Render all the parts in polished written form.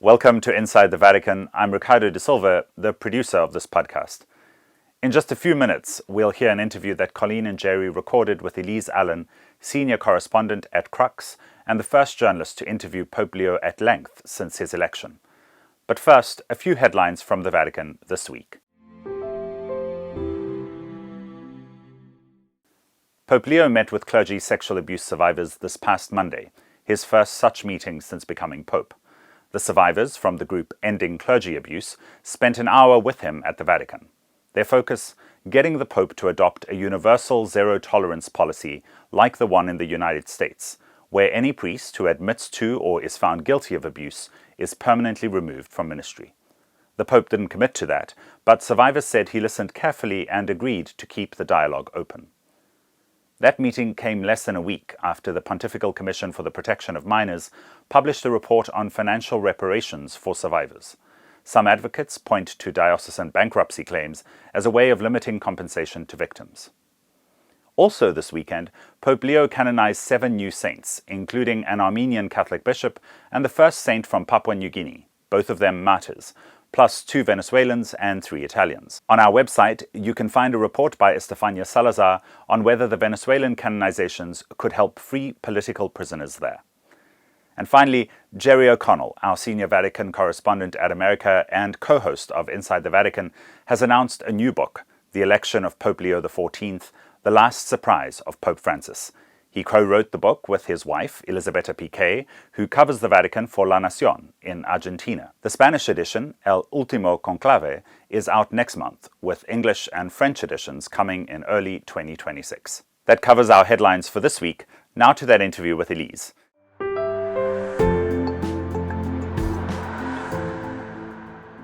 Welcome to Inside the Vatican. I'm Ricardo de Silva, the producer of this podcast. In just a few minutes, we'll hear an interview that Colleen and Jerry recorded with Elise Allen, senior correspondent at Crux, and the first journalist to interview Pope Leo at length since his election. But first, a few headlines from the Vatican this week. Pope Leo met with clergy sexual abuse survivors this past Monday, his first such meeting since becoming Pope. The survivors from the group Ending Clergy Abuse spent an hour with him at the Vatican. Their focus, getting the Pope to adopt a universal zero-tolerance policy like the one in the United States, where any priest who admits to or is found guilty of abuse is permanently removed from ministry. The Pope didn't commit to that, but survivors said he listened carefully and agreed to keep the dialogue open. That meeting came less than a week after the Pontifical Commission for the Protection of Minors published a report on financial reparations for survivors. Some advocates point to diocesan bankruptcy claims as a way of limiting compensation to victims. Also this weekend, Pope Leo canonized 7 new saints, including an Armenian Catholic bishop and the first saint from Papua New Guinea, both of them martyrs, plus 2 Venezuelans and 3 Italians. On our website, you can find a report by Estefania Salazar on whether the Venezuelan canonizations could help free political prisoners there. And finally, Jerry O'Connell, our senior Vatican correspondent at America and co-host of Inside the Vatican, has announced a new book, The Election of Pope Leo XIV, The Last Surprise of Pope Francis. He co-wrote the book with his wife, Elisabetta Piqué, who covers the Vatican for La Nación in Argentina. The Spanish edition, El Último Conclave, is out next month, with English and French editions coming in early 2026. That covers our headlines for this week. Now to that interview with Elise.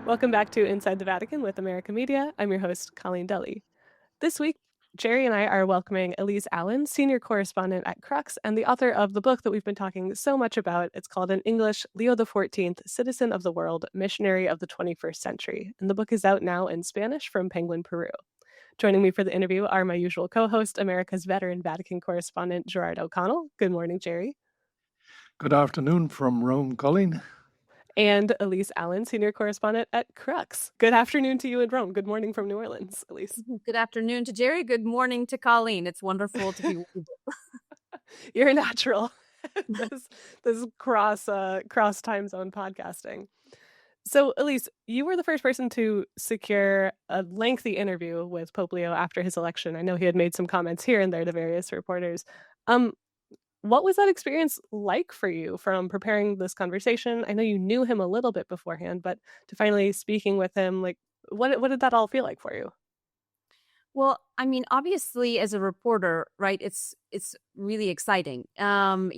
Welcome back to Inside the Vatican with America Media. I'm your host, Colleen Dulle. This week, Jerry and I are welcoming Elise Allen, senior correspondent at Crux, and the author of the book that we've been talking so much about. It's called in English, Leo XIV, Citizen of the World, Missionary of the 21st Century. And the book is out now in Spanish from Penguin, Peru. Joining me for the interview are my usual co-host, America's veteran Vatican correspondent, Gerard O'Connell. Good morning, Jerry. Good afternoon from Rome, Colleen. And Elise Allen, senior correspondent at Crux. Good afternoon to you in Rome. Good morning from New Orleans, Elise. Good afternoon to Jerry. Good morning to Colleen. It's wonderful to be with you. You're a natural. this cross time zone podcasting. So, Elise, you were the first person to secure a lengthy interview with Pope Leo after his election. I know he had made some comments here and there to various reporters. What was that experience like for you from preparing this conversation? I know you knew him a little bit beforehand, but to finally speaking with him, like what did that all feel like for you? Well, I mean, obviously, as a reporter, right, it's really exciting. When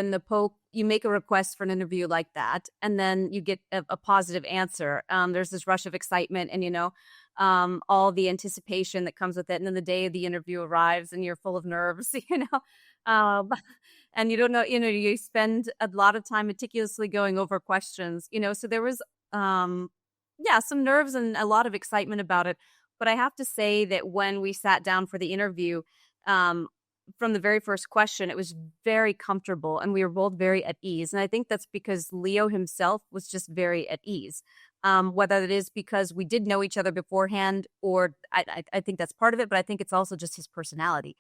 the Pope, you make a request for an interview like that, and then you get a positive answer. There's this rush of excitement and, all the anticipation that comes with it. And then the day of the interview arrives and you're full of nerves, and you don't know, you spend a lot of time meticulously going over questions, so there was, some nerves and a lot of excitement about it. But I have to say that when we sat down for the interview, from the very first question, it was very comfortable and we were both very at ease. And I think that's because Leo himself was just very at ease. Whether it is because we did know each other beforehand or I think that's part of it, but I think it's also just his personality.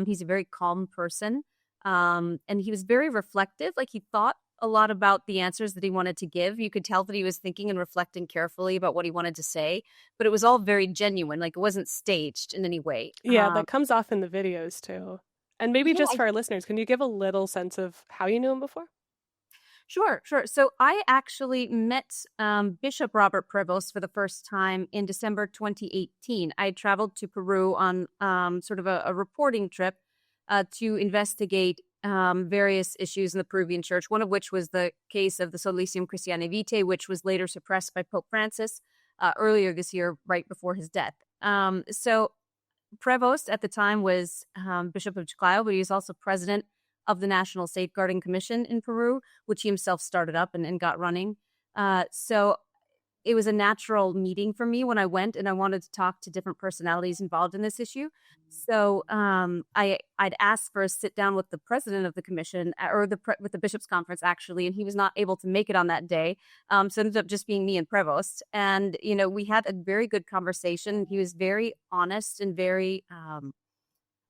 He's a very calm person and he was very reflective. Like he thought a lot about the answers that he wanted to give. You could tell that he was thinking and reflecting carefully about what he wanted to say, but it was all very genuine. Like it wasn't staged in any way. Yeah, that comes off in the videos too. And maybe just for our listeners, can you give a little sense of how you knew him before? Sure. So I actually met Bishop Robert Prevost for the first time in December 2018. I traveled to Peru on sort of a reporting trip to investigate various issues in the Peruvian church, one of which was the case of the Solicium Christianae Vitae, which was later suppressed by Pope Francis earlier this year, right before his death. So Prevost at the time was Bishop of Chiclayo, but he was also president of the National Safeguarding Commission in Peru, which he himself started up and got running. So it was a natural meeting for me when I went, and I wanted to talk to different personalities involved in this issue. So I'd asked for a sit down with the president of the commission, or with the bishops' conference actually, and he was not able to make it on that day. So it ended up just being me and Prevost, and we had a very good conversation. He was very honest and very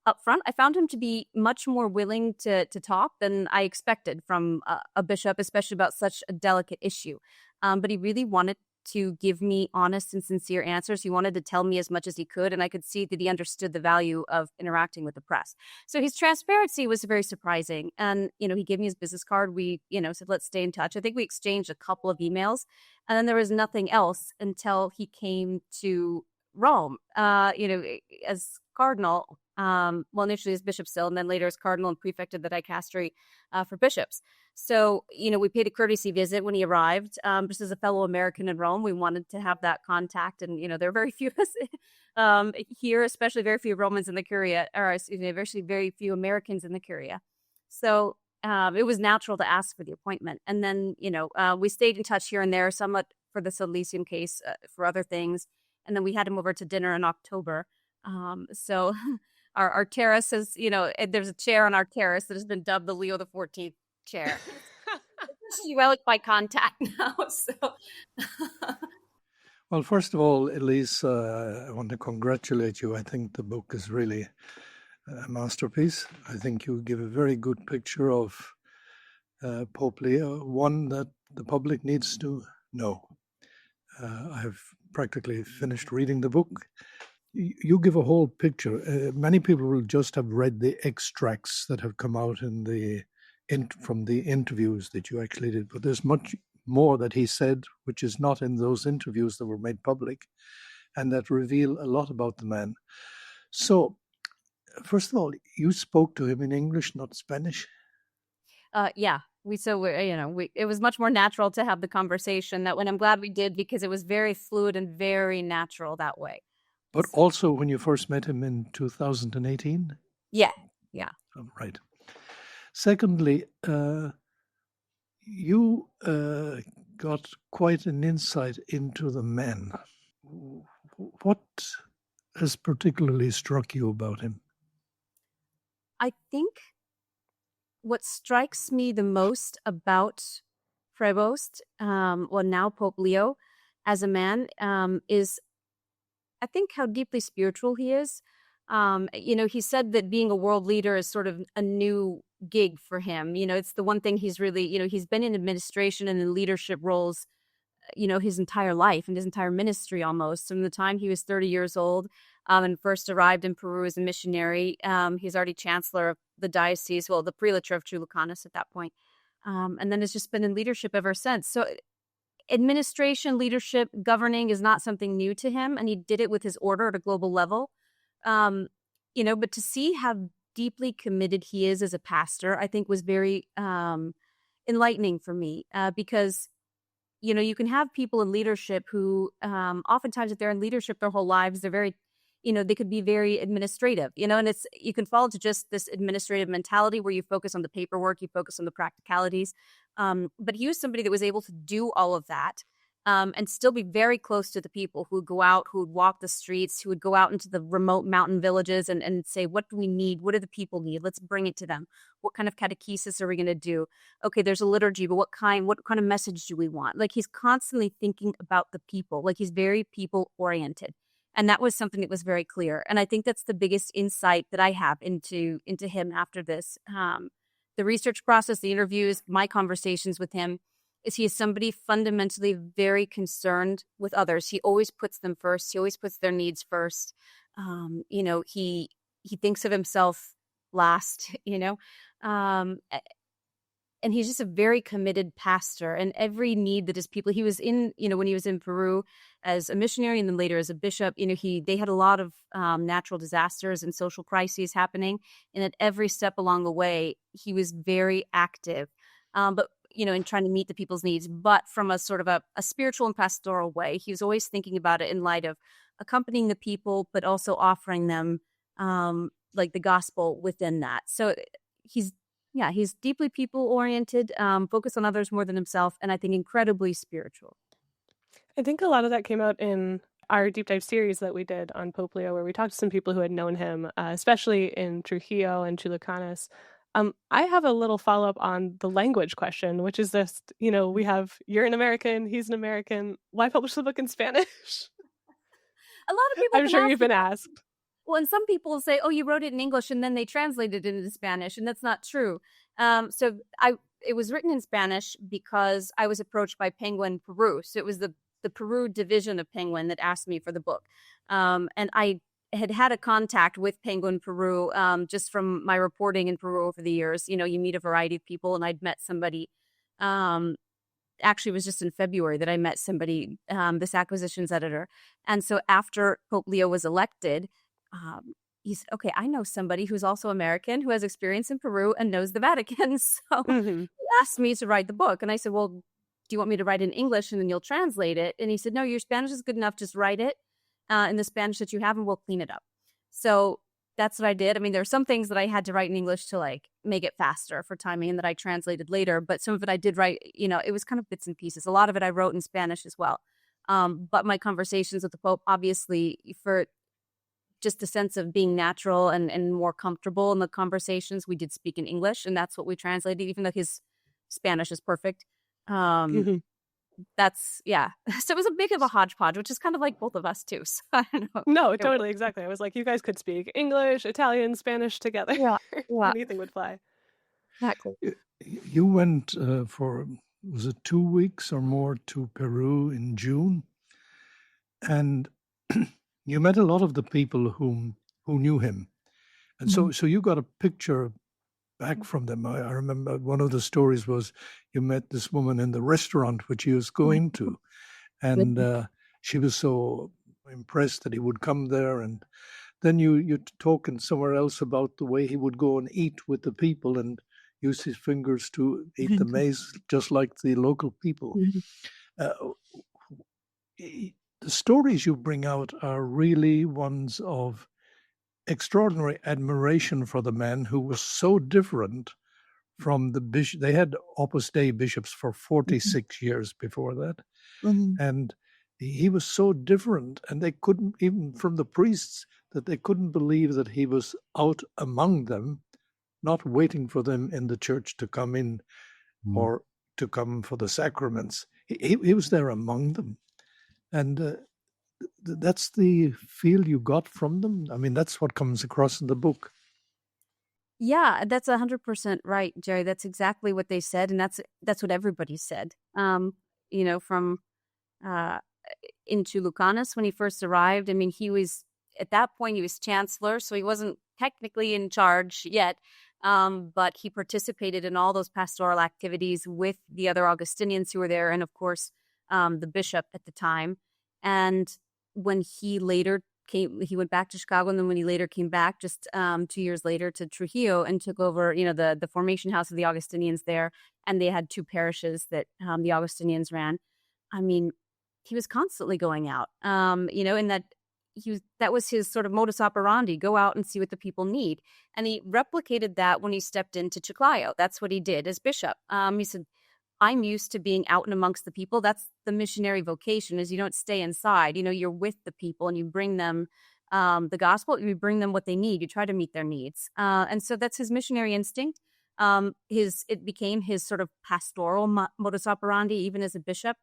upfront. I found him to be much more willing to talk than I expected from a bishop, especially about such a delicate issue. But he really wanted to give me honest and sincere answers. He wanted to tell me as much as he could, and I could see that he understood the value of interacting with the press. So his transparency was very surprising. And, he gave me his business card. We, said, let's stay in touch. I think we exchanged a couple of emails, and then there was nothing else until he came to Rome, as cardinal. Initially as bishop still, and then later as cardinal and prefect of the dicastery for bishops. So, we paid a courtesy visit when he arrived. Just as a fellow American in Rome, we wanted to have that contact. And, there are very few of us here, especially very few Romans in the Curia, or actually very few Americans in the Curia. So it was natural to ask for the appointment. And then, we stayed in touch here and there, somewhat for the Silesian case, for other things. And then we had him over to dinner in October. So our terrace is, there's a chair on our terrace that has been dubbed the Leo XIV chair. It's relic by contact now. So, Well, first of all, Elise, I want to congratulate you. I think the book is really a masterpiece. I think you give a very good picture of Pope Leo, one that the public needs to know. I've practically finished reading the book. You give a whole picture. Many people will just have read the extracts that have come out from the interviews that you actually did, but there's much more that he said which is not in those interviews that were made public, and that reveal a lot about the man. So, first of all, you spoke to him in English, not Spanish. Yeah. It was much more natural to have the conversation that when I'm glad we did, because it was very fluid and very natural that way. But also when you first met him in 2018? Yeah. Oh, right. Secondly, you got quite an insight into the man. What has particularly struck you about him? I think what strikes me the most about Prevost, now Pope Leo, as a man, is I think how deeply spiritual he is. He said that being a world leader is sort of a new gig for him. It's the one thing he's really, he's been in administration and in leadership roles, his entire life and his entire ministry almost. From the time he was 30 years old and first arrived in Peru as a missionary, he's already chancellor of the diocese, the prelature of Chulucanas at that point. And then has just been in leadership ever since. So administration, leadership, governing is not something new to him, and he did it with his order at a global level. But to see how deeply committed he is as a pastor, I think was very enlightening for me, because, you can have people in leadership who oftentimes if they're in leadership their whole lives, they're very, they could be very administrative, and you can fall into just this administrative mentality where you focus on the paperwork, you focus on the practicalities. But he was somebody that was able to do all of that and still be very close to the people who would go out, who would walk the streets, who would go out into the remote mountain villages and say, what do we need? What do the people need? Let's bring it to them. What kind of catechesis are we going to do? Okay, there's a liturgy, but what kind of message do we want? Like, he's constantly thinking about the people. Like, he's very people oriented. And that was something that was very clear. And I think that's the biggest insight that I have into him after this. The research process, the interviews, my conversations with him, is he is somebody fundamentally very concerned with others. He always puts them first. He always puts their needs first. He thinks of himself last, and he's just a very committed pastor, and every need that his people, he was in, when he was in Peru as a missionary and then later as a bishop, they had a lot of natural disasters and social crises happening. And at every step along the way, he was very active, but in trying to meet the people's needs, but from a sort of a spiritual and pastoral way. He was always thinking about it in light of accompanying the people, but also offering them like the gospel within that. So he's deeply people oriented, focused on others more than himself, and I think incredibly spiritual. I think a lot of that came out in our deep dive series that we did on Pope Leo, where we talked to some people who had known him, especially in Trujillo and Chulucanas. I have a little follow-up on the language question, which is this, we have, you're an American, he's an American. Why publish the book in Spanish? A lot of people I'm sure you've been asked. Well, and some people say, oh, you wrote it in English and then they translated it into Spanish, and that's not true. It was written in Spanish because I was approached by Penguin Peru. So it was the Peru division of Penguin that asked me for the book. And I had a contact with Penguin Peru just from my reporting in Peru over the years. You meet a variety of people, and I'd met somebody. Actually, it was just in February that I met somebody, this acquisitions editor. And so after Pope Leo was elected, he said, okay, I know somebody who's also American who has experience in Peru and knows the Vatican. So he asked me to write the book. And I said, well, do you want me to write in English and then you'll translate it? And he said, no, your Spanish is good enough. Just write it in the Spanish that you have and we'll clean it up. So that's what I did. I mean, there are some things that I had to write in English to make it faster for timing and that I translated later. But some of it I did write, it was kind of bits and pieces. A lot of it I wrote in Spanish as well. But my conversations with the Pope, obviously, for just a sense of being natural and more comfortable in the conversations, we did speak in English, and that's what we translated, even though his Spanish is perfect. That's, yeah. So it was a bit of a hodgepodge, which is kind of like both of us too. So I don't know. No, totally, exactly. I was like, you guys could speak English, Italian, Spanish together. Yeah. Anything would fly. Exactly. You went for, was it 2 weeks or more to Peru in June? And you met a lot of the people who knew him. And so you got a picture back from them. I remember one of the stories was you met this woman in the restaurant which he was going to. And she was so impressed that he would come there. And then you talking somewhere else about the way he would go and eat with the people and use his fingers to eat the maize just like the local people. The stories you bring out are really ones of extraordinary admiration for the man who was so different from the bishop. They had Opus Dei bishops for 46 years before that. And he was so different, and they couldn't, even from the priests, that they couldn't believe that he was out among them, not waiting for them in the church to come in or to come for the sacraments. He was there among them. And that's the feel you got from them. I mean, that's what comes across in the book. Yeah, that's 100% right, Jerry. That's exactly what they said, and that's what everybody said. From in Chulucanas when he first arrived. I mean, he was at that point he was chancellor, so he wasn't technically in charge yet. But he participated in all those pastoral activities with the other Augustinians who were there, and of course, the bishop at the time. And when he later he went back to Chicago, and then when he later came back, just 2 years later, to Trujillo and took over, the formation house of the Augustinians there, and they had 2 parishes that the Augustinians ran. I mean, he was constantly going out, and that was his sort of modus operandi: go out and see what the people need. And he replicated that when he stepped into Chiclayo. That's what he did as bishop. He said, I'm used to being out and amongst the people. That's the missionary vocation, is you don't stay inside. You're with the people and you bring them the gospel. You bring them what they need. You try to meet their needs. And so that's his missionary instinct. It became his sort of pastoral modus operandi, even as a bishop.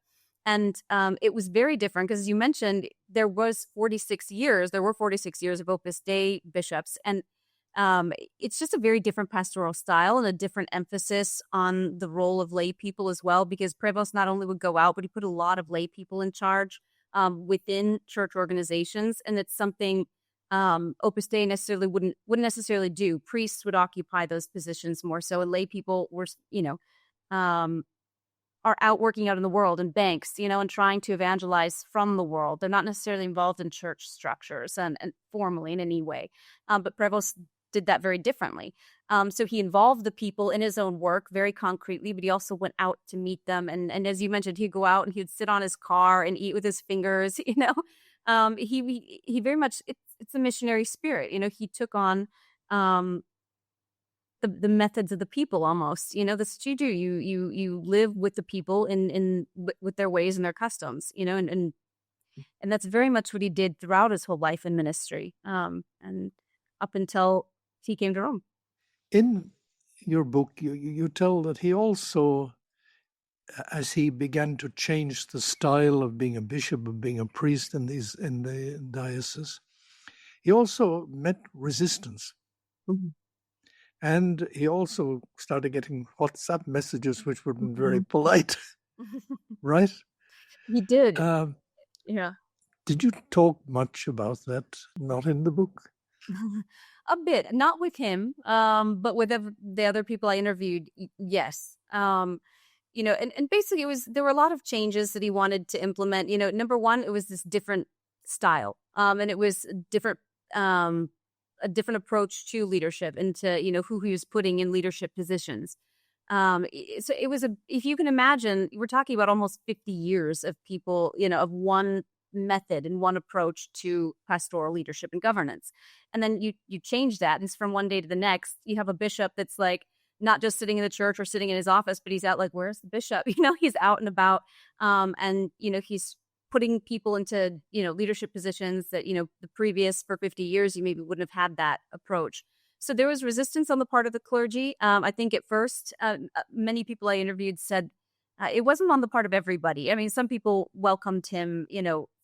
And it was very different because, as you mentioned, there were 46 years of Opus Dei bishops. And it's just a very different pastoral style and a different emphasis on the role of lay people as well, because Prevost not only would go out, but he put a lot of lay people in charge within church organizations. And it's something Opus Dei wouldn't necessarily do. Priests would occupy those positions more so, and lay people were, are out working out in the world in banks, and trying to evangelize from the world. They're not necessarily involved in church structures and formally in any way. But Prevost did that very differently. So he involved the people in his own work very concretely, but he also went out to meet them. And as you mentioned, he'd go out and he'd sit on his car and eat with his fingers, He very much, it's a missionary spirit. He took on the methods of the people almost. That's what you do. You live with the people with their ways and their customs, and that's very much what he did throughout his whole life in ministry, and up until he came to Rome. In your book, you tell that he also, as he began to change the style of being a bishop, of being a priest in the diocese, he also met resistance. Mhm. And he also started getting WhatsApp messages, which weren't very polite, right? He did. Yeah. Did you talk much about that? Not in the book? A bit, not with him, but with the other people I interviewed, yes. And basically there were a lot of changes that he wanted to implement. Number one, it was this different style, and it was a different approach to leadership and to, who he was putting in leadership positions. So it was if you can imagine, we're talking about almost 50 years of people, of one method and one approach to pastoral leadership and governance. And then you change that, and it's from one day to the next. You have a bishop that's like not just sitting in the church or sitting in his office, but he's out like, where's the bishop? He's out and about, and he's putting people into leadership positions that the previous for 50 years you maybe wouldn't have had that approach. So there was resistance on the part of the clergy. I think at first, many people I interviewed said it wasn't on the part of everybody. I mean, some people welcomed him,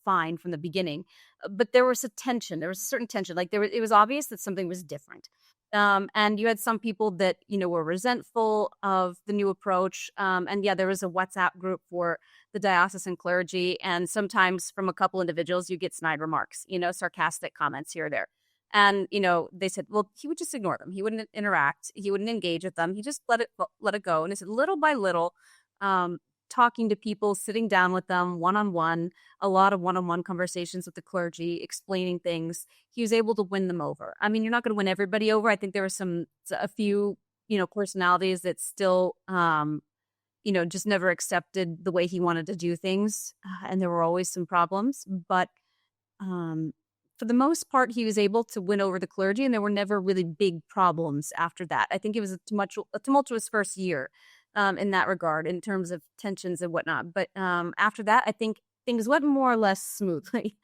fine from the beginning, but there was a tension. There was a certain tension. Like it was obvious that something was different. And you had some people that, were resentful of the new approach. And yeah, there was a WhatsApp group for the diocesan clergy. And sometimes from a couple individuals, you get snide remarks, sarcastic comments here or there. And, they said, well, he would just ignore them. He wouldn't interact. He wouldn't engage with them. He just let it go. And it said little by little, talking to people, sitting down with them one-on-one, a lot of one-on-one conversations with the clergy, explaining things. He was able to win them over. I mean, you're not going to win everybody over. I think there were a few, personalities that still, just never accepted the way he wanted to do things. And there were always some problems. But for the most part, he was able to win over the clergy, and there were never really big problems after that. I think it was a tumultuous first year. In that regard, in terms of tensions and whatnot. But after that, I think things went more or less smoothly.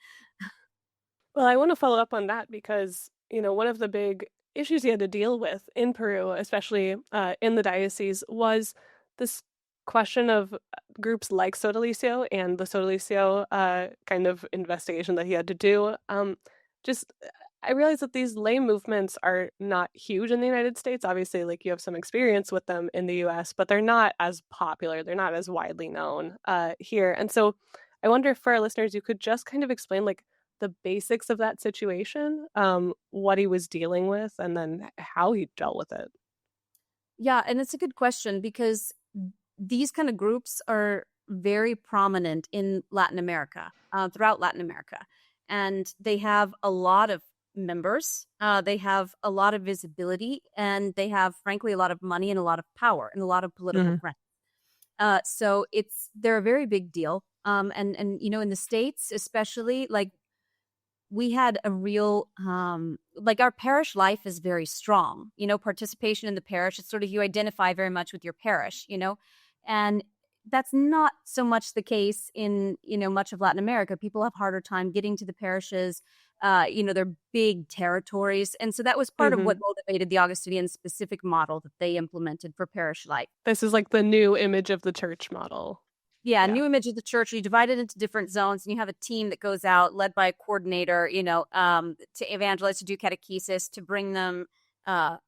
Well, I want to follow up on that because, one of the big issues he had to deal with in Peru, especially in the diocese, was this question of groups like Sodalicio and the Sodalicio kind of investigation that he had to do. I realize that these lay movements are not huge in the United States. Obviously, like, you have some experience with them in the US, but they're not as popular. They're not as widely known here. And so I wonder if for our listeners, you could just kind of explain like the basics of that situation, what he was dealing with, and then how he dealt with it. Yeah, and it's a good question because these kind of groups are very prominent in Latin America, throughout Latin America. And they have a lot of members, they have a lot of visibility, and they have, frankly, a lot of money and a lot of power and a lot of political friends. So they're a very big deal. And in the States, especially, like, we had a real, our parish life is very strong, participation in the parish. It's sort of, you identify very much with your parish, and that's not so much the case in, much of Latin America. People have harder time getting to the parishes. They're big territories. And so that was part of what motivated the Augustinian specific model that they implemented for parish life. This is like the new image of the church model. Yeah, new image of the church. You divide it into different zones, and you have a team that goes out, led by a coordinator, to evangelize, to do catechesis, to bring them, to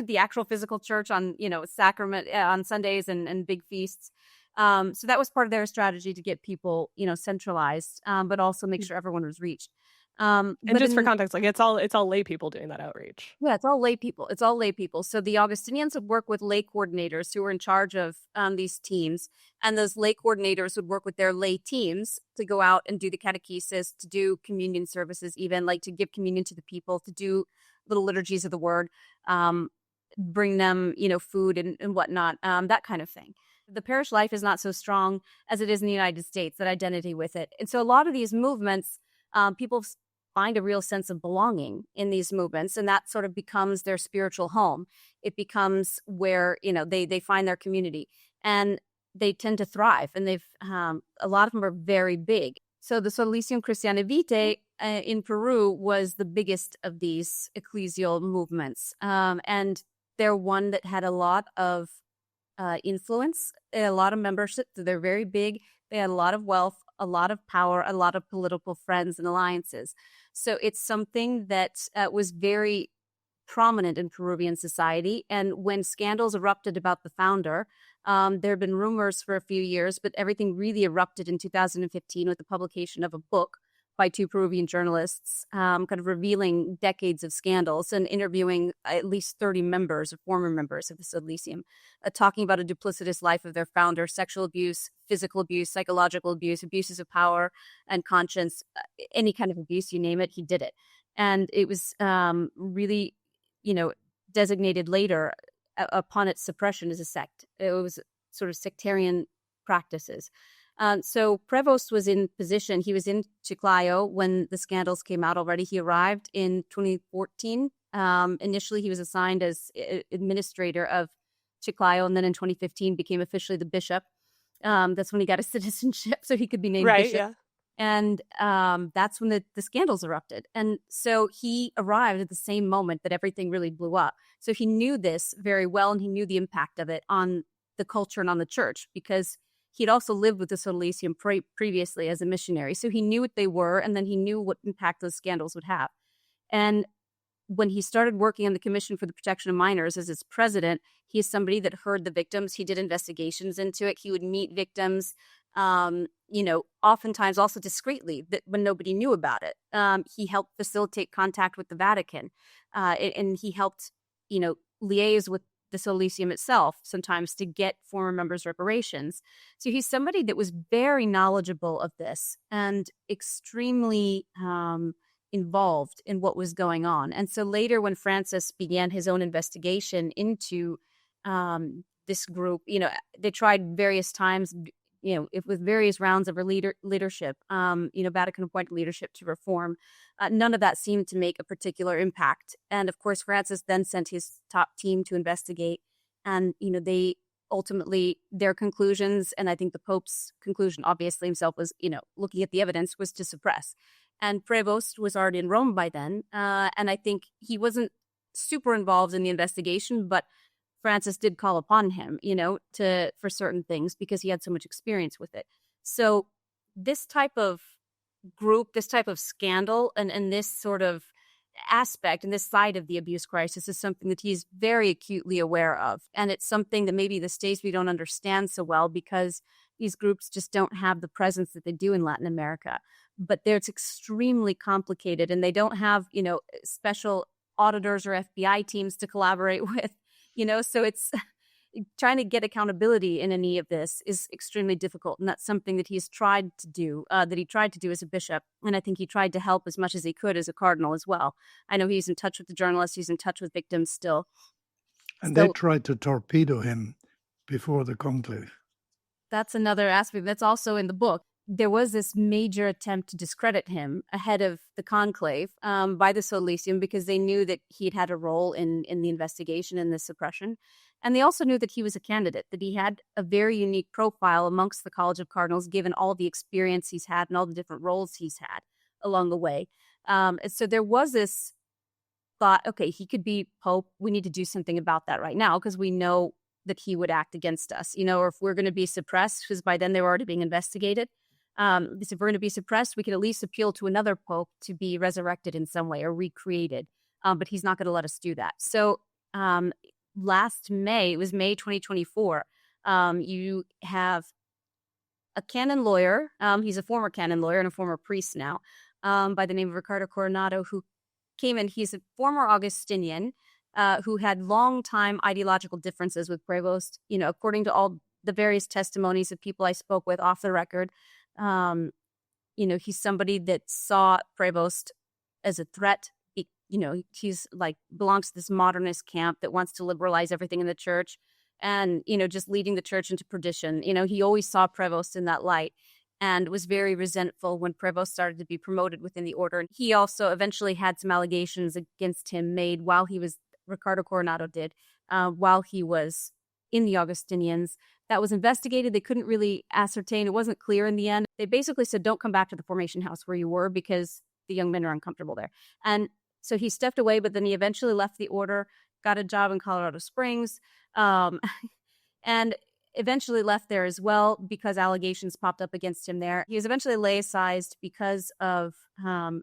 the actual physical church on, sacrament on Sundays and big feasts. So that was part of their strategy to get people, centralized, but also make sure everyone was reached. And just for context, like, it's all lay people doing that outreach. Yeah, it's all lay people. So the Augustinians would work with lay coordinators who were in charge of these teams, and those lay coordinators would work with their lay teams to go out and do the catechesis, to do communion services, even like to give communion to the people, to do little liturgies of the word, bring them, food and whatnot, that kind of thing. The parish life is not so strong as it is in the United States, that identity with it. And so a lot of these movements, people find a real sense of belonging in these movements, and that sort of becomes their spiritual home. It becomes where, they find their community, and they tend to thrive, and a lot of them are very big. So the Solicium Christianae Vitae in Peru was the biggest of these ecclesial movements, and they're one that had a lot of influence, a lot of membership. So they're very big. They had a lot of wealth, a lot of power, a lot of political friends and alliances. So it's something that was very prominent in Peruvian society. And when scandals erupted about the founder, there have been rumors for a few years, but everything really erupted in 2015 with the publication of a book by two Peruvian journalists, kind of revealing decades of scandals and interviewing at least 30 members or former members of the Solicium, talking about a duplicitous life of their founder, sexual abuse, physical abuse, psychological abuse, abuses of power and conscience, any kind of abuse, you name it, he did it. And it was really, designated later upon its suppression as a sect. It was sort of sectarian practices. So Prevost was in position. He was in Chiclayo when the scandals came out already. He arrived in 2014. Initially, he was assigned as administrator of Chiclayo, and then in 2015 became officially the bishop. That's when he got his citizenship, so he could be named bishop. Yeah. And that's when the scandals erupted. And so he arrived at the same moment that everything really blew up. So he knew this very well, and he knew the impact of it on the culture and on the church, because he'd also lived with the Solicium previously as a missionary. So he knew what they were, and then he knew what impact those scandals would have. And when he started working on the Commission for the Protection of Minors as its president, he is somebody that heard the victims. He did investigations into it. He would meet victims, oftentimes also discreetly, that when nobody knew about it. He helped facilitate contact with the Vatican, and he helped, liaise with the Solicium itself sometimes to get former members reparations. So he's somebody that was very knowledgeable of this and extremely involved in what was going on. And so later, when Francis began his own investigation into this group, they tried various times, with various rounds of leadership, Vatican appointed leadership to reform. None of that seemed to make a particular impact. And of course, Francis then sent his top team to investigate. And, they ultimately, their conclusions, and I think the Pope's conclusion, obviously himself, was, looking at the evidence, was to suppress. And Prevost was already in Rome by then. And I think he wasn't super involved in the investigation, but Francis did call upon him, for certain things because he had so much experience with it. So this type of group, this type of scandal, and this sort of aspect and this side of the abuse crisis is something that he's very acutely aware of. And it's something that maybe the States we don't understand so well because these groups just don't have the presence that they do in Latin America. But it's extremely complicated, and they don't have, special auditors or FBI teams to collaborate with. So it's trying to get accountability in any of this is extremely difficult. And that's something that he's tried to do, as a bishop. And I think he tried to help as much as he could as a cardinal as well. I know he's in touch with the journalists. He's in touch with victims still. And they tried to torpedo him before the conclave. That's another aspect that's also in the book. There was this major attempt to discredit him ahead of the conclave by the Solicium because they knew that he'd had a role in the investigation and the suppression. And they also knew that he was a candidate, that he had a very unique profile amongst the College of Cardinals, given all the experience he's had and all the different roles he's had along the way. And so there was this thought, okay, he could be Pope. We need to do something about that right now because we know that he would act against us, or if we're going to be suppressed, because by then they were already being investigated. If we're going to be suppressed, we could at least appeal to another pope to be resurrected in some way or recreated. But he's not going to let us do that. So last May, it was May 2024, you have a canon lawyer. He's a former canon lawyer and a former priest now, by the name of Ricardo Coronado, who came in. He's a former Augustinian who had long-time ideological differences with Prevost. According to all the various testimonies of people I spoke with off the record, he's somebody that saw Prevost as a threat. He's belongs to this modernist camp that wants to liberalize everything in the church and, just leading the church into perdition. He always saw Prevost in that light. and was very resentful when Prevost started to be promoted within the order. And he also eventually had some allegations against him made while he was, Ricardo Coronado did, while he was in the Augustinians. That was investigated. They couldn't really ascertain. It wasn't clear in the end. They basically said, don't come back to the formation house where you were because the young men are uncomfortable there. And so he stepped away, but then he eventually left the order, got a job in Colorado Springs, and eventually left there as well because allegations popped up against him there. He was eventually laicized because of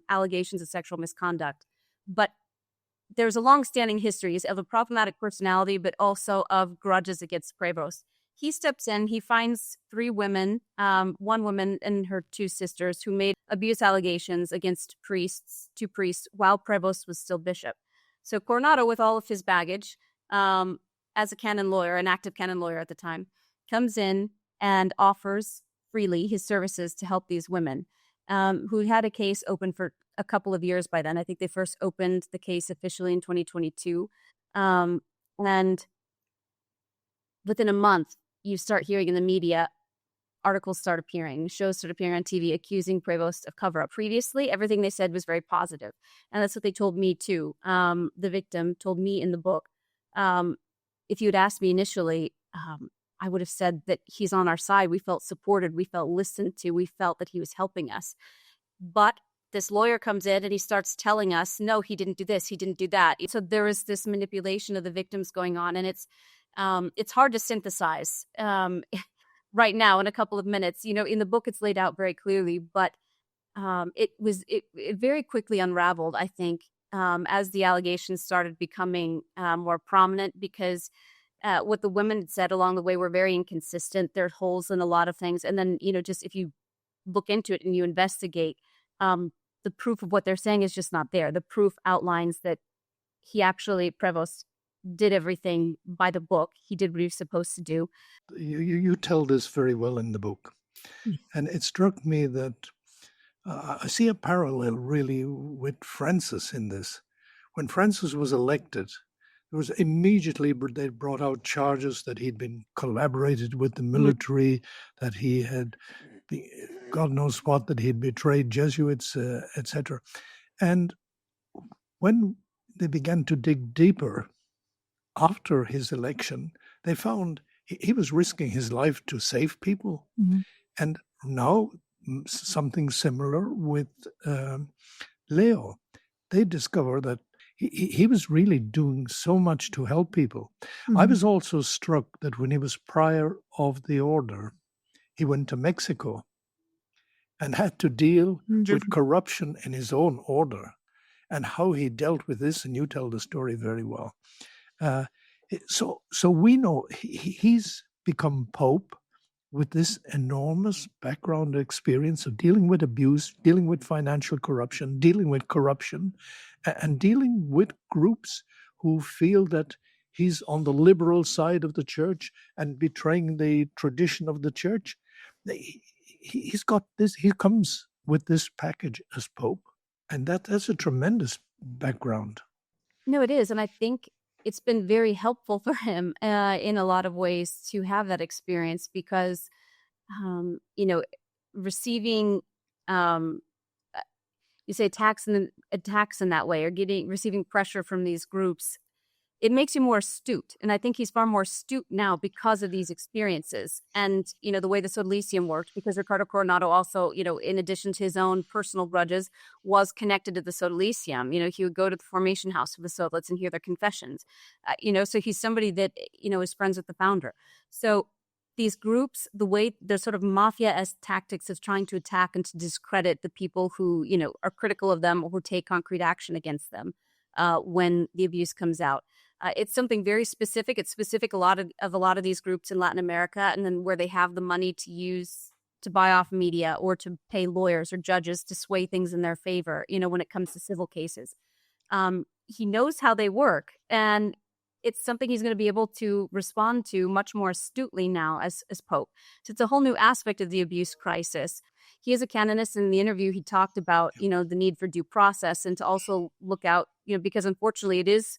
allegations of sexual misconduct. But there's a long-standing history of a problematic personality, but also of grudges against Prevost. He steps in, he finds 3 women, one woman and her 2 sisters, who made abuse allegations against 2 priests, while Prevost was still bishop. So Coronado, with all of his baggage, as a canon lawyer, an active canon lawyer at the time, comes in and offers freely his services to help these women, who had a case open for a couple of years by then. I think they first opened the case officially in 2022. And within a month, you start hearing in the media, articles start appearing, shows start appearing on TV accusing Prevost of cover-up. Previously, everything they said was very positive. And that's what they told me too. The victim told me in the book, if you had asked me initially, I would have said that he's on our side. We felt supported. We felt listened to. We felt that he was helping us. But this lawyer comes in and he starts telling us, no, he didn't do this. He didn't do that. So there is this manipulation of the victims going on. And it's hard to synthesize right now in a couple of minutes. You know, in the book, it's laid out very clearly, but it very quickly unraveled, I think, as the allegations started becoming more prominent, because what the women had said along the way were very inconsistent. There are holes in a lot of things. And then, you know, just if you look into it and you investigate, the proof of what they're saying is just not there. The proof outlines that Prevost did everything by the book. He did what he was supposed to do. You tell this very well in the book. And it struck me that I see a parallel really with Francis in this. When Francis was elected, there was immediately, they brought out charges that he'd been collaborated with the military, that he had, God knows what, that he'd betrayed Jesuits, etc. And when they began to dig deeper after his election, they found he was risking his life to save people. And now something similar with Leo. They discover that he was really doing so much to help people. I was also struck that when he was prior of the order, he went to Mexico and had to deal with corruption in his own order, and how he dealt with this. And you tell the story very well. So we know he's become Pope with this enormous background experience of dealing with abuse, dealing with financial corruption, dealing with corruption, and dealing with groups who feel that he's on the liberal side of the church and betraying the tradition of the church. He's got this, he comes with this package as Pope, and that's a tremendous background. No, it is. And I think it's been very helpful for him in a lot of ways to have that experience, because, you know, receiving, you say attacks in that way, or receiving pressure from these groups, it makes you more astute. And I think he's far more astute now because of these experiences. And, you know, the way the Sodalicium worked, because Ricardo Coronado also, you know, in addition to his own personal grudges, was connected to the Sodalicium. You know, he would go to the formation house for the Sodalites and hear their confessions. You know, so he's somebody that, you know, is friends with the founder. So these groups, the way they're sort of mafia-esque tactics of trying to attack and to discredit the people who, you know, are critical of them or who take concrete action against them when the abuse comes out. It's something very specific. It's specific a lot of these groups in Latin America, and then where they have the money to use to buy off media or to pay lawyers or judges to sway things in their favor, you know, when it comes to civil cases. He knows how they work, and it's something he's going to be able to respond to much more astutely now as Pope. So it's a whole new aspect of the abuse crisis. He is a canonist. In the interview, he talked about, you know, the need for due process and to also look out, you know, because unfortunately it is,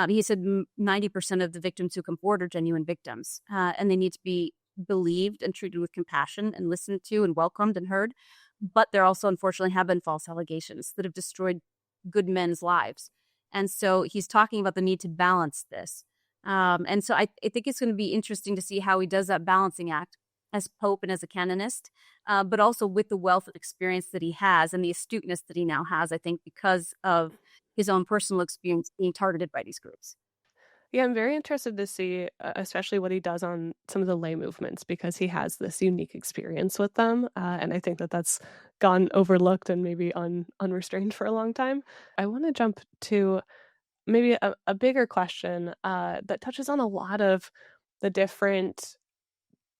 he said 90% of the victims who come forward are genuine victims, and they need to be believed and treated with compassion and listened to and welcomed and heard. But there also, unfortunately, have been false allegations that have destroyed good men's lives. And so he's talking about the need to balance this. And so I think it's going to be interesting to see how he does that balancing act as Pope and as a canonist, but also with the wealth of experience that he has and the astuteness that he now has, I think, because of his own personal experience being targeted by these groups. Yeah, I'm very interested to see, especially what he does on some of the lay movements, because he has this unique experience with them. And I think that that's gone overlooked and maybe unrestrained for a long time. I want to jump to maybe a bigger question that touches on a lot of the different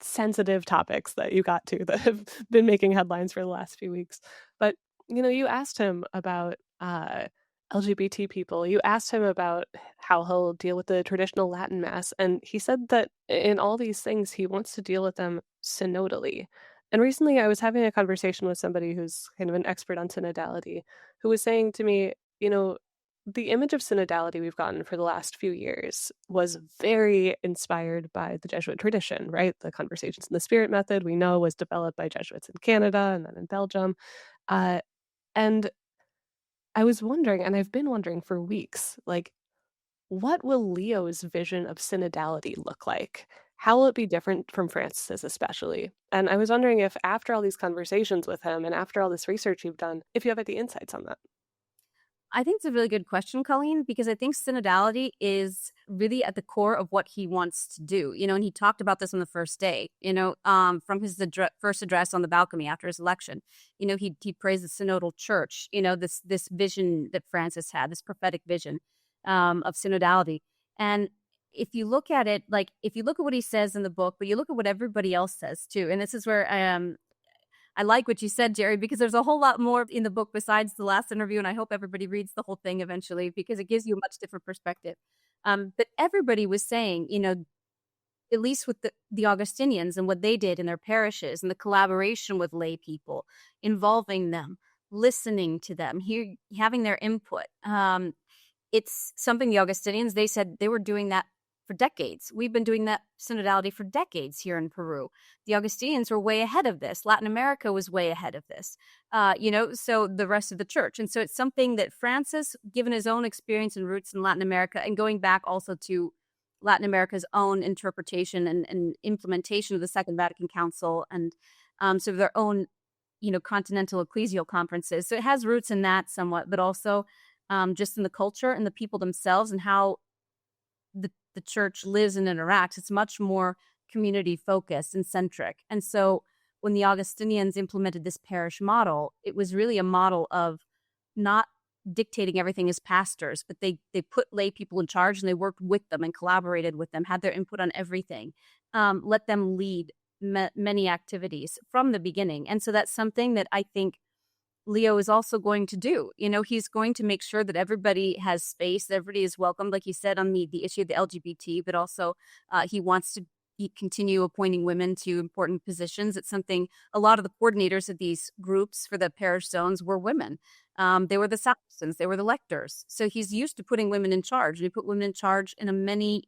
sensitive topics that you got to that have been making headlines for the last few weeks. But, you asked him about LGBT people. You asked him about how he'll deal with the traditional Latin Mass. And he said that in all these things, he wants to deal with them synodally. And recently I was having a conversation with somebody who's kind of an expert on synodality, who was saying to me, the image of synodality we've gotten for the last few years was very inspired by the Jesuit tradition, right? The Conversations in the Spirit method, we know, was developed by Jesuits in Canada and then in Belgium. And I was wondering, and I've been wondering for weeks, what will Leo's vision of synodality look like? How will it be different from Francis's especially? And I was wondering if after all these conversations with him and after all this research you've done, if you have any insights on that. I think it's a really good question, Colleen, because I think synodality is really at the core of what he wants to do. And he talked about this on the first day, from his first address on the balcony after his election. He praised the synodal church, this vision that Francis had, this prophetic vision of synodality. And if you look at it, if you look at what he says in the book, but you look at what everybody else says too, and this is where I like what you said, Jerry, because there's a whole lot more in the book besides the last interview, and I hope everybody reads the whole thing eventually because it gives you a much different perspective. But everybody was saying, at least with the Augustinians and what they did in their parishes and the collaboration with lay people, involving them, listening to them, having their input. It's something the Augustinians, they said they were doing that for decades. We've been doing that synodality for decades here in Peru. The Augustinians were way ahead of this. Latin America was way ahead of this, so the rest of the church. And so it's something that Francis, given his own experience and roots in Latin America and going back also to Latin America's own interpretation and implementation of the Second Vatican Council and sort of their own, continental ecclesial conferences. So it has roots in that somewhat, but also just in the culture and the people themselves and how the church lives and interacts. It's much more community focused and centric. And so when the Augustinians implemented this parish model, it was really a model of not dictating everything as pastors, but they put lay people in charge and they worked with them and collaborated with them, had their input on everything, let them lead many activities from the beginning. And so that's something that I think Leo is also going to do. He's going to make sure that everybody has space, that everybody is welcome, like you said, on the issue of the LGBT, but also he wants to continue appointing women to important positions. It's something a lot of the coordinators of these groups for the parish zones were women. They were the sacristans, they were the lectors. So he's used to putting women in charge. And he put women in charge in many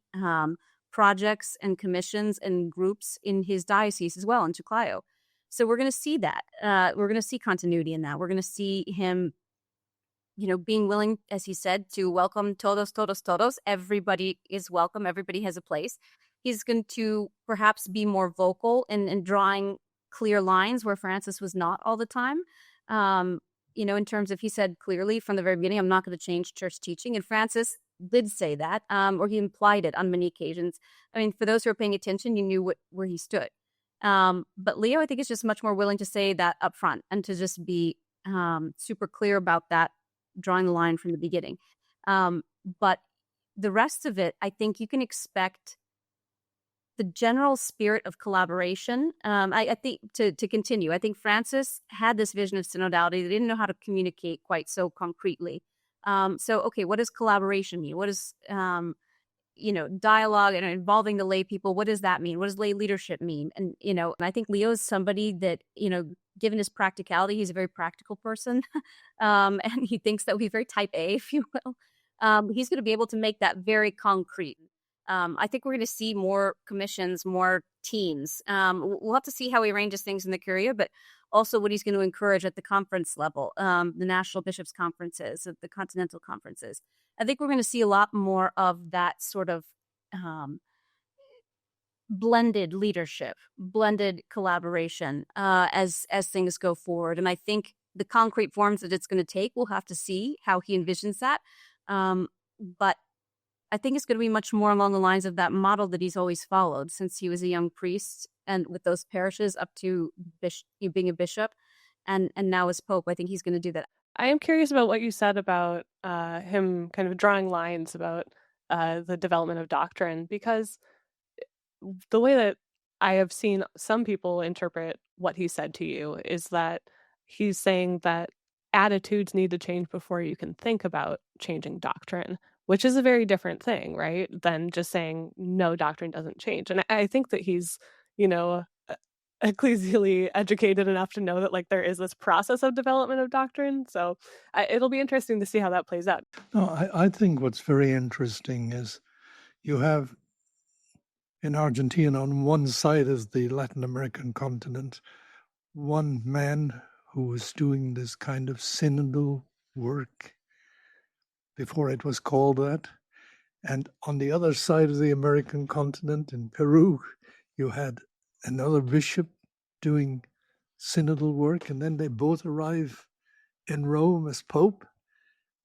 projects and commissions and groups in his diocese as well, in Chiclayo. So we're going to see that. We're going to see continuity in that. We're going to see him, being willing, as he said, to welcome todos, todos, todos. Everybody is welcome. Everybody has a place. He's going to perhaps be more vocal in drawing clear lines where Francis was not all the time. In terms of, he said clearly from the very beginning, I'm not going to change church teaching. And Francis did say that, or he implied it on many occasions. I mean, for those who are paying attention, you knew where he stood. But Leo, I think, is just much more willing to say that up front and to just be super clear about that, drawing the line from the beginning. But the rest of it, I think you can expect the general spirit of collaboration. I think to continue, I think Francis had this vision of synodality. They didn't know how to communicate quite so concretely. Okay, what does collaboration mean? What does dialogue and involving the lay people, what does that mean? What does lay leadership mean? And, and I think Leo is somebody that, given his practicality, he's a very practical person. And he thinks that he's very type A, if you will. He's going to be able to make that very concrete. I think we're going to see more commissions, more teams. We'll have to see how he arranges things in the Curia, but also what he's going to encourage at the conference level, the national bishops' conferences, the continental conferences. I think we're going to see a lot more of that sort of blended leadership, blended collaboration as things go forward. And I think the concrete forms that it's going to take, we'll have to see how he envisions that. But I think it's going to be much more along the lines of that model that he's always followed since he was a young priest and with those parishes up to being a bishop and now as Pope. I think he's going to do that. I am curious about what you said about him kind of drawing lines about the development of doctrine, because the way that I have seen some people interpret what he said to you is that he's saying that attitudes need to change before you can think about changing doctrine, which is a very different thing, right, than just saying no, doctrine doesn't change. And I think that he's, ecclesially educated enough to know that like there is this process of development of doctrine. So it'll be interesting to see how that plays out. No, I think what's very interesting is you have in Argentina on one side is the Latin American continent, one man who was doing this kind of synodal work before it was called that. And on the other side of the American continent in Peru, you had another bishop doing synodal work, and then they both arrive in Rome as Pope,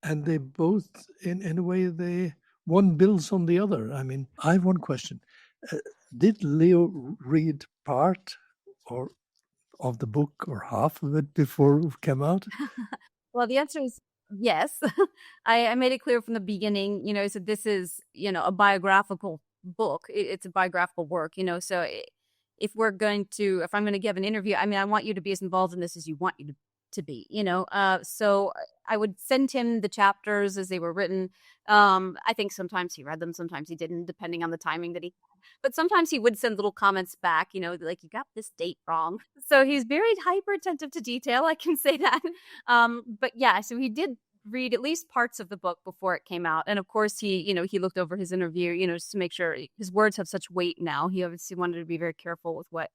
and they both, in a way, one builds on the other. I mean, I have one question. Did Leo read part of the book or half of it before it came out? Well, the answer is yes. I made it clear from the beginning, so this is, a biographical book. It's a biographical work, so if I'm going to give an interview, I want you to be as involved in this as you want you to be, so I would send him the chapters as they were written. I think sometimes he read them, sometimes he didn't, depending on the timing that he had. But sometimes he would send little comments back, like, you got this date wrong. So he's very hyper attentive to detail, I can say that. But yeah, so he did read at least parts of the book before it came out. And of course, he looked over his interview, just to make sure his words have such weight now. He obviously wanted to be very careful with what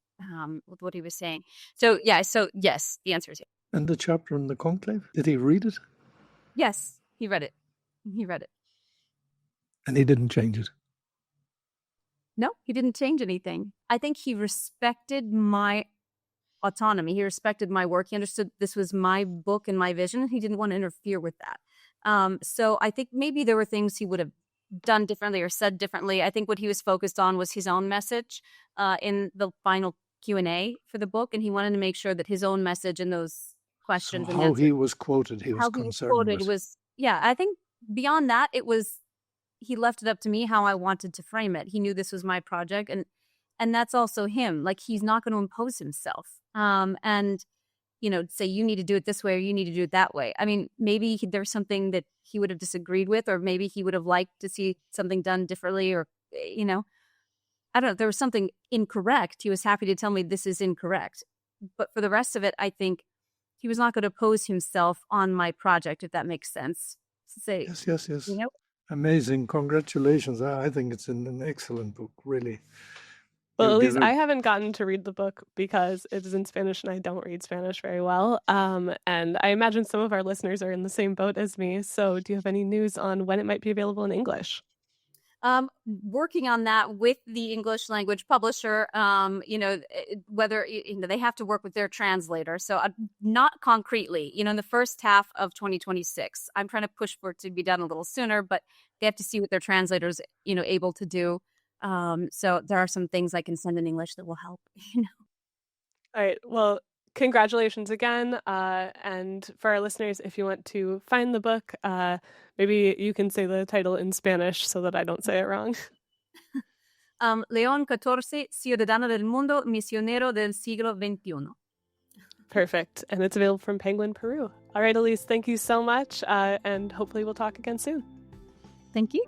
he was saying. So yeah, so yes, the answer is yes. And the chapter on the Conclave, did he read it? Yes, he read it. And he didn't change it? No, he didn't change anything. I think he respected my autonomy. He respected my work. He understood this was my book and my vision. He didn't want to interfere with that. So I think maybe there were things he would have done differently or said differently. I think what he was focused on was his own message in the final Q&A for the book, and he wanted to make sure that his own message and those questions. So and how answers, he was quoted, he was how concerned he was quoted with. was, yeah, I think beyond that, he left it up to me how I wanted to frame it. He knew this was my project, and that's also him. Like, he's not going to impose himself. And say you need to do it this way or you need to do it that way. Maybe there's something that he would have disagreed with, or maybe he would have liked to see something done differently, or I don't know. If there was something incorrect, he was happy to tell me this is incorrect. But for the rest of it, I think he was not going to oppose himself on my project, if that makes sense. Say, yes. Amazing. Congratulations. I think it's an excellent book, really. Well, at least I haven't gotten to read the book because it is in Spanish and I don't read Spanish very well. And I imagine some of our listeners are in the same boat as me. So do you have any news on when it might be available in English? Working on that with the English language publisher, whether they have to work with their translator. So not concretely, in the first half of 2026. I'm trying to push for it to be done a little sooner, but they have to see what their translators, able to do. So there are some things I can send in English that will help. All right. Well, congratulations again. And for our listeners, if you want to find the book, maybe you can say the title in Spanish so that I don't say it wrong. León XIV, ciudadano del mundo, misionero del siglo XXI. Perfect. And it's available from Penguin, Peru. All right, Elise, thank you so much. And hopefully we'll talk again soon. Thank you.